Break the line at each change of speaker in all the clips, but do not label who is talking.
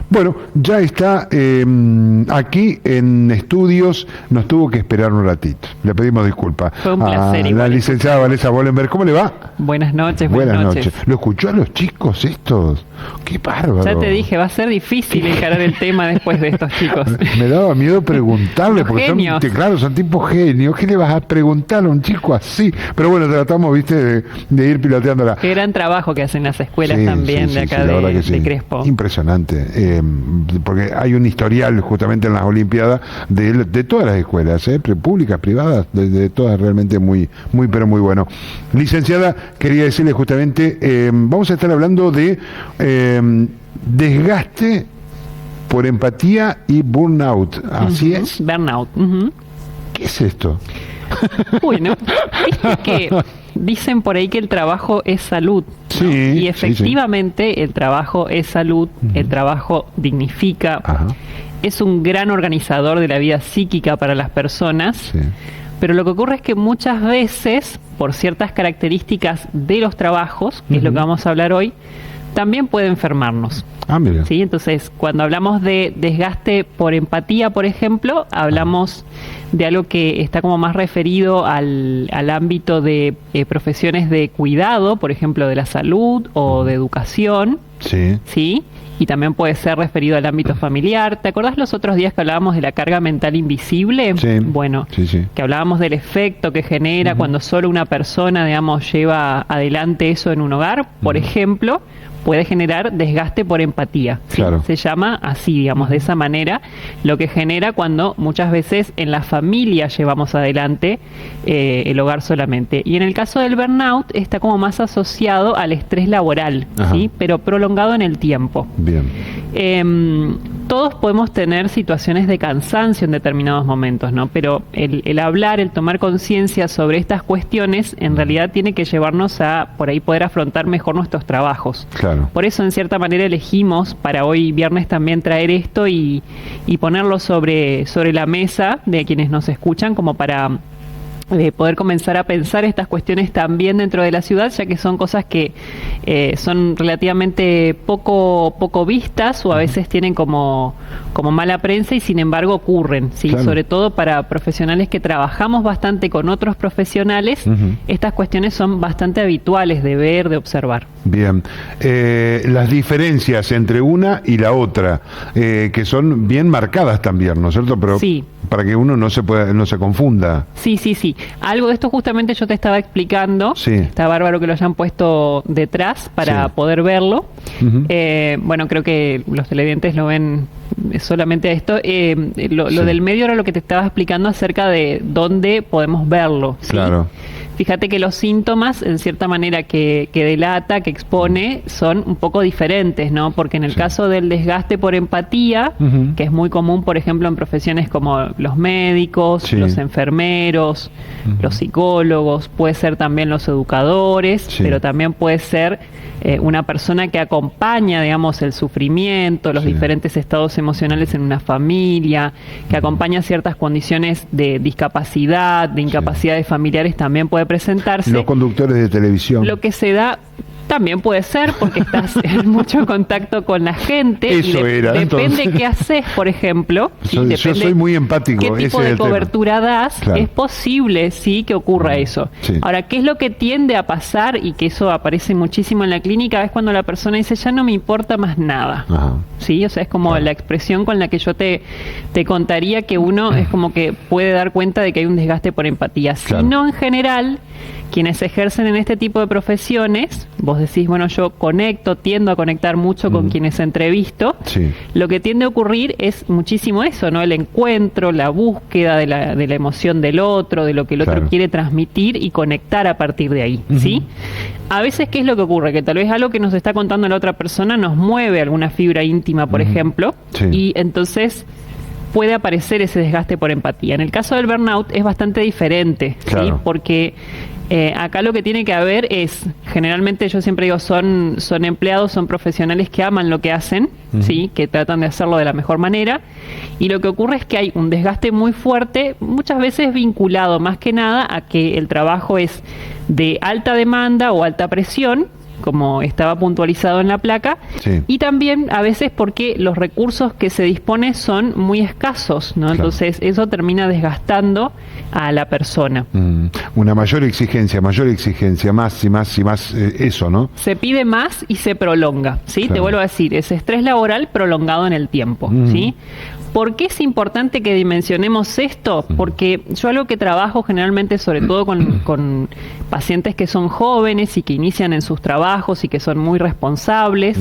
Bueno, ya está aquí en estudios, nos tuvo que esperar un ratito. Le pedimos disculpas.
Fue un placer.
A la licenciada Vanessa Bollenberg. ¿Cómo le va?
Buenas noches,
buenas noches. ¿Lo escuchó a los chicos estos? ¡Qué bárbaro!
Ya te dije, va a ser difícil encarar el tema después de estos chicos.
Me daba miedo preguntarle, porque
genios.
son tipos genios. ¿Qué le vas a preguntar a un chico así? Pero bueno, tratamos, viste, de ir piloteándola.
Qué gran trabajo que hacen las escuelas
Sí,
también
sí,
de
sí,
acá
la verdad que
de Crespo.
Impresionante, porque hay un historial justamente en las Olimpiadas de todas las escuelas, públicas, privadas, de todas, realmente muy, pero muy bueno. Licenciada, quería decirle justamente, vamos a estar hablando de desgaste por empatía y burnout, ¿así es?
Burnout.
¿Qué es esto?
Bueno, viste que dicen por ahí que el trabajo es salud, ¿no?
Sí,
y efectivamente el trabajo es salud, el trabajo dignifica, es un gran organizador de la vida psíquica para las personas, pero lo que ocurre es que muchas veces, por ciertas características de los trabajos, que es lo que vamos a hablar hoy, también puede enfermarnos.
Mira.
¿Sí? Entonces, cuando hablamos de desgaste por empatía, por ejemplo, hablamos de algo que está como más referido al ámbito de profesiones de cuidado, por ejemplo, de la salud o de educación. ¿Sí? Y también puede ser referido al ámbito familiar. ¿Te acordás los otros días que hablábamos de la carga mental invisible?
Sí.
Bueno, que hablábamos del efecto que genera cuando solo una persona, digamos, lleva adelante eso en un hogar, por ejemplo, puede generar desgaste por empatía. ¿Sí?
Claro.
Se llama así, digamos, de esa manera, lo que genera cuando muchas veces en la familia llevamos adelante el hogar solamente. Y en el caso del burnout está como más asociado al estrés laboral, ¿sí? Pero prolongado en el tiempo.
Bien.
Todos podemos tener situaciones de cansancio en determinados momentos, ¿no? Pero el hablar, el tomar conciencia sobre estas cuestiones, en realidad tiene que llevarnos a, por ahí, poder afrontar mejor nuestros trabajos.
Claro.
Por eso, en cierta manera, elegimos para hoy viernes también traer esto y ponerlo sobre la mesa de quienes nos escuchan, como para poder comenzar a pensar estas cuestiones también dentro de la ciudad, ya que son cosas que son relativamente poco vistas o a veces tienen como mala prensa y sin embargo ocurren, ¿sí?
Claro.
Sobre todo para profesionales que trabajamos bastante con otros profesionales, estas cuestiones son bastante habituales de ver, de observar.
Bien. Las diferencias entre una y la otra, que son bien marcadas también, ¿no es cierto? Pero para que uno no se confunda.
Sí. Algo de esto justamente yo te estaba explicando. Está bárbaro que lo hayan puesto detrás para poder verlo. Bueno, creo que los televidentes lo ven solamente a esto. Lo del medio era lo que te estaba explicando acerca de dónde podemos verlo, ¿sí?
Claro.
Fíjate que los síntomas, en cierta manera, que delata, que expone, son un poco diferentes, ¿no? Porque en el caso del desgaste por empatía, que es muy común, por ejemplo, en profesiones como los médicos, los enfermeros, los psicólogos, puede ser también los educadores, pero también puede ser una persona que acompaña, digamos, el sufrimiento, los diferentes estados emocionales en una familia, que acompaña ciertas condiciones de discapacidad, de incapacidades familiares, también puede presentarse.
Los conductores de televisión.
Lo que se da también puede ser porque estás en mucho contacto con la gente.
Eso
depende qué haces, por ejemplo.
Yo soy muy empático.
¿Qué tipo de cobertura das? Claro. Es posible, sí, que ocurra eso. Ahora, ¿qué es lo que tiende a pasar? Y que eso aparece muchísimo en la clínica, es cuando la persona dice, ya no me importa más nada. ¿Sí? O sea, es como la expresión con la que yo te contaría que uno es como que puede dar cuenta de que hay un desgaste por empatía. Si no, en general, quienes ejercen en este tipo de profesiones, vos decís, bueno, yo tiendo a conectar mucho con quienes entrevisto, lo que tiende a ocurrir es muchísimo eso, ¿no? El encuentro, la búsqueda de la emoción del otro, de lo que el otro quiere transmitir y conectar a partir de ahí, ¿sí? A veces, ¿qué es lo que ocurre? Que tal vez algo que nos está contando la otra persona nos mueve alguna fibra íntima, por ejemplo, y entonces puede aparecer ese desgaste por empatía. En el caso del burnout es bastante diferente, ¿sí? Porque acá lo que tiene que haber es, generalmente yo siempre digo, son empleados, son profesionales que aman lo que hacen, ¿sí? Que tratan de hacerlo de la mejor manera, y lo que ocurre es que hay un desgaste muy fuerte, muchas veces vinculado más que nada a que el trabajo es de alta demanda o alta presión, como estaba puntualizado en la placa, y también a veces porque los recursos que se dispone son muy escasos, ¿no? Entonces eso termina desgastando a la persona.
Una mayor exigencia, más y más y más, eso, ¿no?
Se pide más y se prolonga, ¿sí? Te vuelvo a decir, es estrés laboral prolongado en el tiempo, ¿sí? ¿Por qué es importante que dimensionemos esto? Porque yo algo que trabajo generalmente, sobre todo con pacientes que son jóvenes y que inician en sus trabajos y que son muy responsables.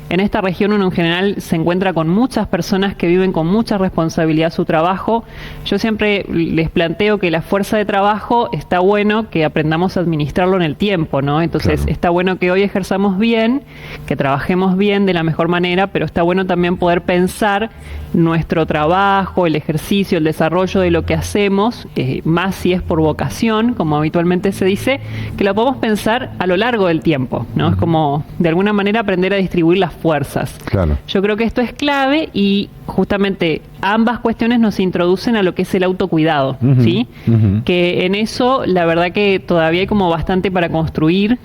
En esta región uno en general se encuentra con muchas personas que viven con mucha responsabilidad su trabajo. Yo siempre les planteo que la fuerza de trabajo está bueno que aprendamos a administrarlo en el tiempo, ¿no? Entonces está bueno que hoy ejerzamos bien, que trabajemos bien de la mejor manera, pero está bueno también poder pensar nuestro trabajo, el ejercicio, el desarrollo de lo que hacemos, más si es por vocación, como habitualmente se dice, que lo podemos pensar a lo largo del tiempo, ¿no? Es como, de alguna manera, aprender a distribuir las fuerzas. Yo creo que esto es clave y justamente ambas cuestiones nos introducen a lo que es el autocuidado, ¿sí? Que en eso, la verdad que todavía hay como bastante para construir,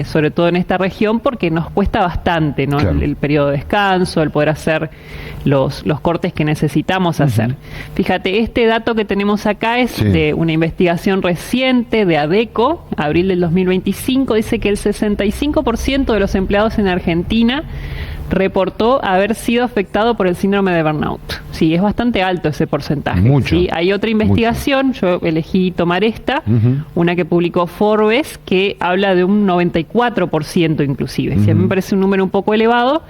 sobre todo en esta región, porque nos cuesta bastante, ¿no? El periodo de descanso, el poder hacer los cortes que necesitamos hacer. Fíjate, este dato que tenemos acá es de una investigación reciente de ADECO, abril del 2025, dice que el 65% de los empleados en Argentina reportó haber sido afectado por el síndrome de burnout. Sí, es bastante alto ese porcentaje. ¿Sí? Hay otra investigación, yo elegí tomar esta, una que publicó Forbes, que habla de un 94% inclusive. Si a mí me parece un número un poco elevado,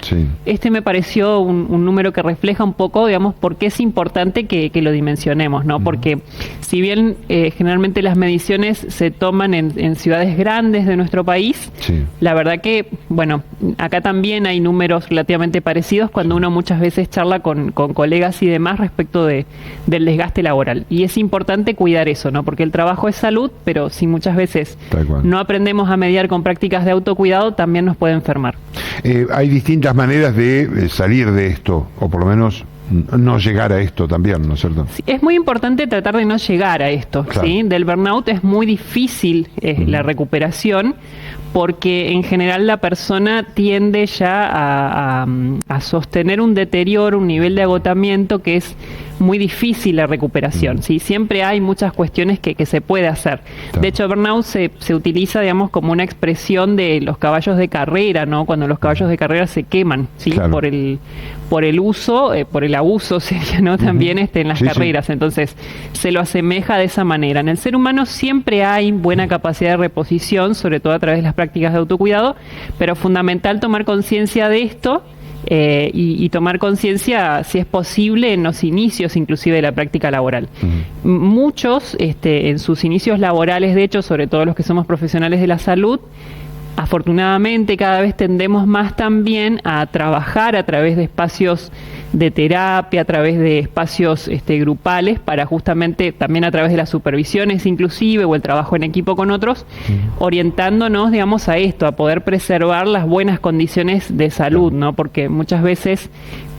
este me pareció un número que refleja un poco, digamos, por qué es importante que lo dimensionemos, ¿no? Porque si bien generalmente las mediciones se toman en ciudades grandes de nuestro país, la verdad que, bueno, acá también hay números relativamente parecidos cuando uno muchas veces charla con colegas y demás respecto del desgaste laboral. Y es importante cuidar eso, ¿no? Porque el trabajo es salud, pero si muchas veces no aprendemos a mediar con prácticas de autocuidado, también nos puede enfermar.
Hay distintas maneras de salir de esto, o por lo menos no llegar a esto también, ¿no es cierto?
Sí, es muy importante tratar de no llegar a esto, ¿sí? Del burnout es muy difícil la recuperación, porque en general la persona tiende ya a sostener un deterioro, un nivel de agotamiento que es muy difícil la recuperación, ¿sí? Siempre hay muchas cuestiones que se puede hacer. De hecho, burnout se utiliza, digamos, como una expresión de los caballos de carrera, ¿no? Cuando los caballos de carrera se queman, ¿sí? Por el uso, por el abuso sería, ¿no? También en las carreras. Entonces, se lo asemeja de esa manera. En el ser humano siempre hay buena capacidad de reposición, sobre todo a través de las prácticas de autocuidado, pero fundamental tomar conciencia de esto y tomar conciencia, si es posible, en los inicios inclusive de la práctica laboral. Muchos, en sus inicios laborales, de hecho, sobre todo los que somos profesionales de la salud, afortunadamente cada vez tendemos más también a trabajar a través de espacios de terapia, a través de espacios grupales, para justamente también a través de las supervisiones inclusive o el trabajo en equipo con otros, orientándonos, digamos, a esto, a poder preservar las buenas condiciones de salud, ¿no? Porque muchas veces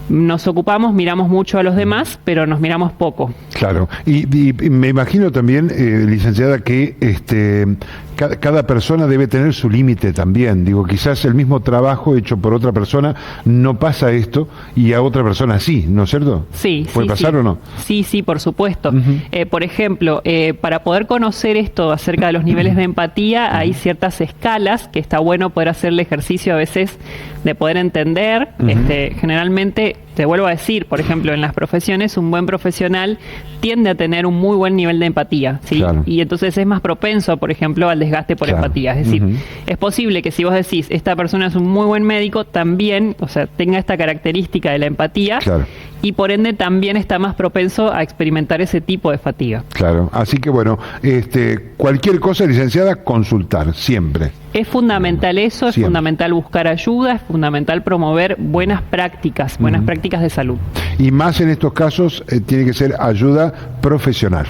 nos ocupamos, miramos mucho a los demás, pero nos miramos poco.
Claro, y me imagino también, licenciada, que cada persona debe tener su límite también. Digo, quizás el mismo trabajo hecho por otra persona no pasa esto y a otra persona sí, ¿no es cierto?
Sí.
¿Puede pasar o no?
Sí, por supuesto. Por ejemplo, para poder conocer esto acerca de los niveles de empatía, hay ciertas escalas que está bueno poder hacer el ejercicio a veces de poder entender. Generalmente, te vuelvo a decir, por ejemplo, en las profesiones, un buen profesional tiende a tener un muy buen nivel de empatía, ¿sí? Y entonces es más propenso, por ejemplo, al desgaste por empatía. Es decir, es posible que si vos decís, esta persona es un muy buen médico, también, o sea, tenga esta característica de la empatía, y por ende también está más propenso a experimentar ese tipo de fatiga.
Claro, así que bueno, cualquier cosa, licenciada, consultar, siempre.
Es fundamental eso, es fundamental buscar ayuda, es fundamental promover buenas prácticas de salud.
Y más en estos casos tiene que ser ayuda profesional.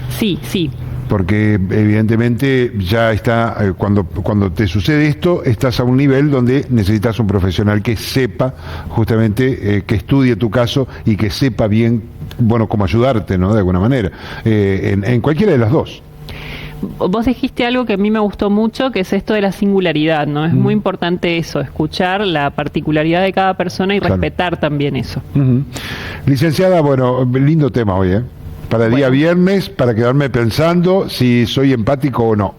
Sí.
Porque evidentemente ya está, cuando te sucede esto, estás a un nivel donde necesitas un profesional que sepa justamente, que estudie tu caso y que sepa bien, bueno, cómo ayudarte, ¿no? De alguna manera, en cualquiera de las dos.
Vos dijiste algo que a mí me gustó mucho, que es esto de la singularidad, ¿no? Es muy importante eso, escuchar la particularidad de cada persona y respetar también eso.
Licenciada, bueno, lindo tema hoy, ¿eh? Para el día viernes, para quedarme pensando si soy empático o no.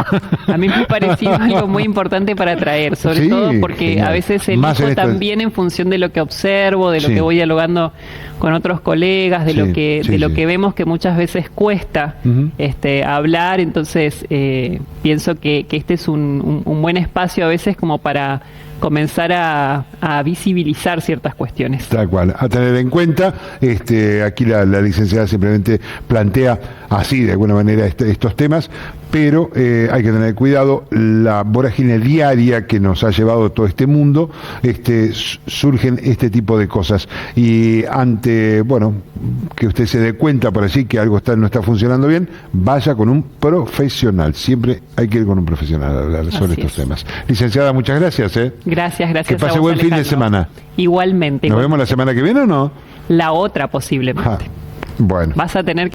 A mí me pareció algo muy importante para traer, sobre todo porque genial. A veces elijo también en función de lo que observo, de lo que voy dialogando con otros colegas, de lo que vemos que muchas veces cuesta hablar. Entonces pienso que este es un buen espacio a veces como para comenzar a visibilizar ciertas cuestiones.
Tal cual, a tener en cuenta. Aquí la licenciada simplemente plantea así de alguna manera estos temas, pero hay que tener cuidado. La vorágine diaria que nos ha llevado todo este mundo, surgen este tipo de cosas, y ante, que usted se dé cuenta por allí que algo no está funcionando bien, vaya con un profesional. Siempre hay que ir con un profesional a hablar sobre estos temas. Licenciada, muchas gracias.
Gracias.
Que pase buen fin de semana.
Igualmente.
¿Nos vemos la semana que viene o no?
La otra posiblemente.
Bueno.
Vas a tener